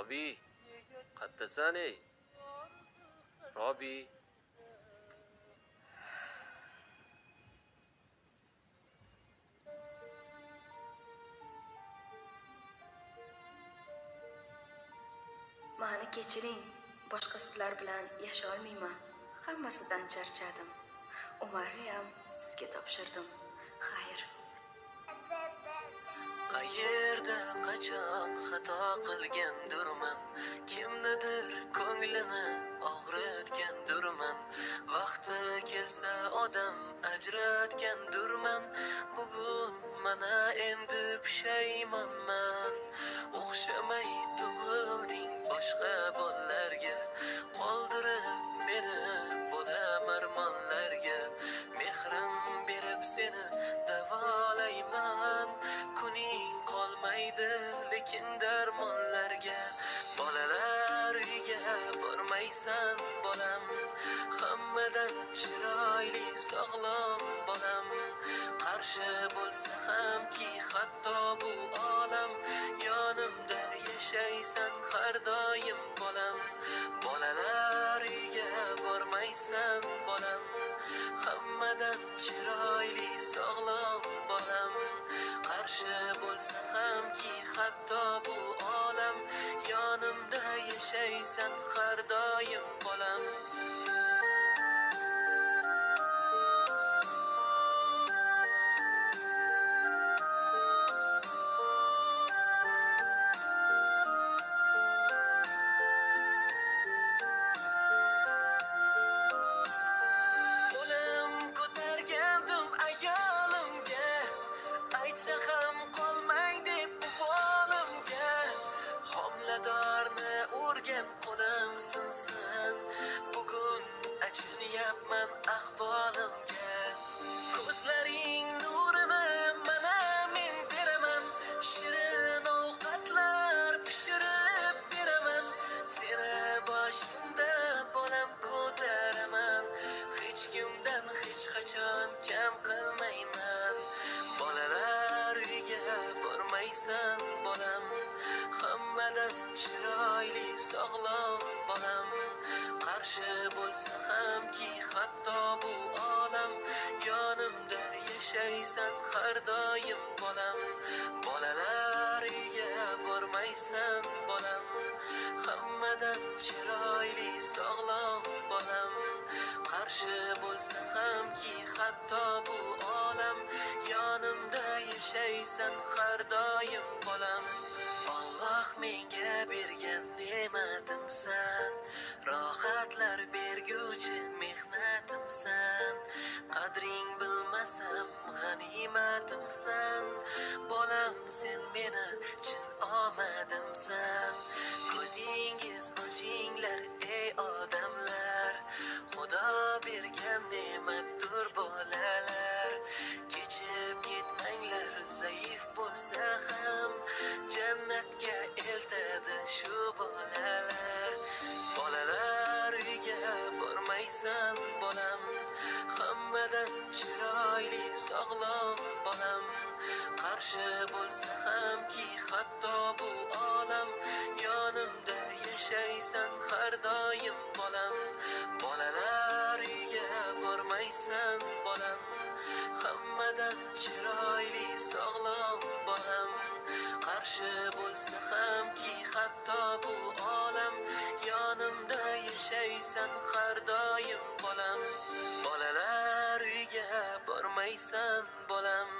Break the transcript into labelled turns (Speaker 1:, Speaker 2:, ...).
Speaker 1: Robi, qayerdasan ey? Robi.
Speaker 2: Mani kechiring. Boshqa sizlar bilan yasha olmayman. Hammasidan charchadim. Umarniyam sizga topshirdim. Xayr.
Speaker 3: Qayerda qachon xato qilgandurman, kimnidir ko'nglini og'ritgandurman, vaqti kelsa odam ajratgandurman, bugun mana endi pushaymonman. O'xshamay tug'ilding boshqa bolalarga, qoldirib meni bo'lam armonlarga, mehrim berib seni davolayman. Kuning qolmaydi lekin darmonlarga, bolalar uyiga bormaysan bolam, hammadan chiroyli sog'lom bolam, qarshi bo'lsa hamki hatto bu olam, yonimda yashaysan har doim bolam, bolalar uyiga bormaysan bolam, hammadan chiroyli sog'lom bolam, qarshi bo'lsa hamki hatto bu olam, yonimda yashaysan har doim bolam. Qo'lim ko'targandim ayolimga, aytsa ham qolmang deb uvolimga, homiladorni urgan qo'lim sinsin, bugun achinyapman ahvolimga. Ko'zlaring nurini mana men beraman, shirin ovqatlar pishirib beraman, seni boshimda bolam ko'taraman, hech kimdan hech qachon kam qilmayman. Bolalar uyiga bormaysan bolam, hammadan chiroyli sog'lom bolam, qarshi bo'lsa hamki hatto bu olam, yonimda yashaysan har doim bolam, bolalar uyiga bormaysan bolam, hammadan chiroyli sog'lom bolam, qarshi bo'lsa hamki hatto bu olam, yonimda yashaysan har doim bolam. Alloh menga bergan ne'matimsan, rohatlar berguvchi mehnatimsan, qadring bilmasam g'animatimsan, bolam sen meni chin omadimsan. Ko'zingiz ochinglar ey odamlar, Xudo bergan ne'matdir bolalar, kechib ketmanglar zaif bo'lsa ham, jannatga eltadi shu bolalar. Bolalar uyiga bormaysan bolam, hammadan chiroyli sog'lom bolam, qarshi bo'lsa hamki hatto bu olam, yonimda yashaysan har doim bolam, bolalar uyiga bormaysan bolam, hammadan chiroyli sog'lom bolam, qarshi bo'lsa hamki hatto bu olam, yonimda yashaysan har doim bolam, bolalar uyiga bormaysan bolam.